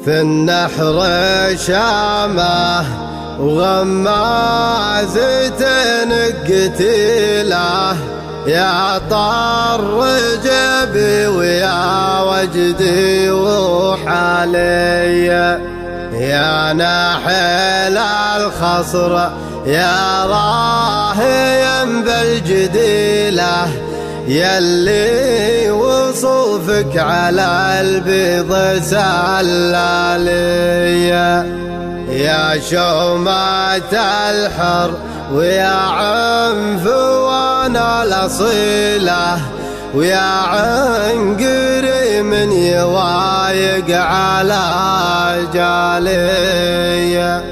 في النحر شامه وغمازة قتيله يا طر جبي ويا وجدي وحالي يا ناحل الخصر يا راهيا بالجديله يلي وصوفك على البيض سلالية يا شومة الحر ويا عنفوان الأصيلة ويا عنقري من يوايق على جالية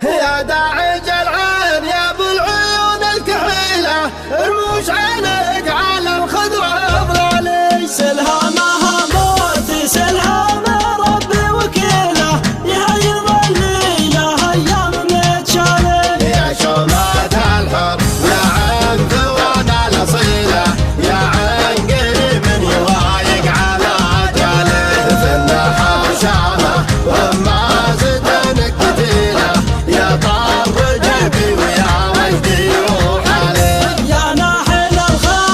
يا داعج العين يا ابو العيون الكحيلة رموش عينك على الخضرة افضل سلهامها موت سلهام ربي وكيله يهيض الليله ايام متشالة يا شومة الحر يا عنفوان الأصيلة يا عنقري من يوايق على جالية في النحر شامه وغمازة قتيله يا طر جبي ويا وجدي وحالي يا ناحل الخصر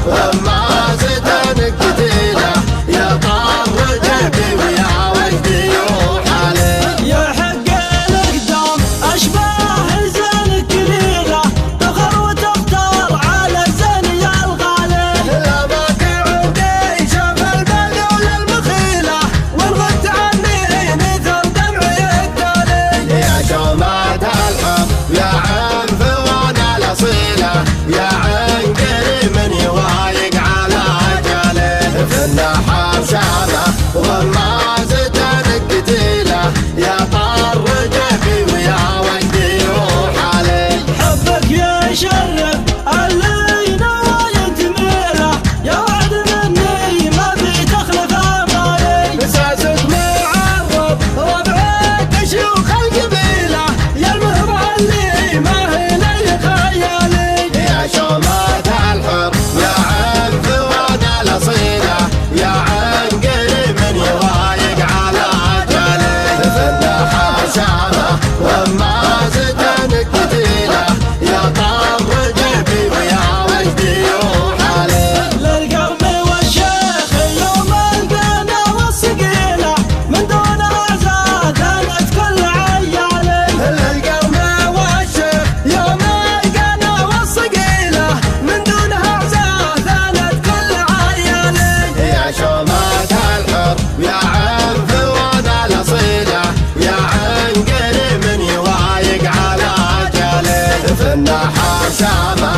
وما زدنك قتيله يا طار جيبي ويا وجدي روح عليه. يحق الاقدام اشباه الزين كليله تخر وتختار على الزين يا الغالي. لا ما تعودي شاف البل ولا المخيله والغت عني مثل دمعي التالي. يا شومات الحب يا عنف وانا الاصيله يا عن كريم يوايق على اجاله. في النحاب شامه وما زدنك قتيله يا طار جيبي ويا وجدي روح عليه. حبك يشرف اللي نوايا تميله يا وعد مني ما في تخلف امالي. مساسك معرض ربعك شيوخ القبيله يا المهر اللي ما هي لي خيالي. يا شومات الحر يا عنف وانا الاصيله يا عن قريب يوايق على اجاله. في النحاب شامه وما زدنك قتيله يا طار جيبي ويا وجدي روح عليه. للقرم والشيخ يوم القنا والصقيله من دون اعزاد انت كل عيالي. القرم والشيخ يوم القنا والصقيله من دونها اعزاز ثالث كل عيالي. يا شومات الحر يا عنف وانا الاصيله يا عن قريب يوايق على اجاله. في النحاب شامه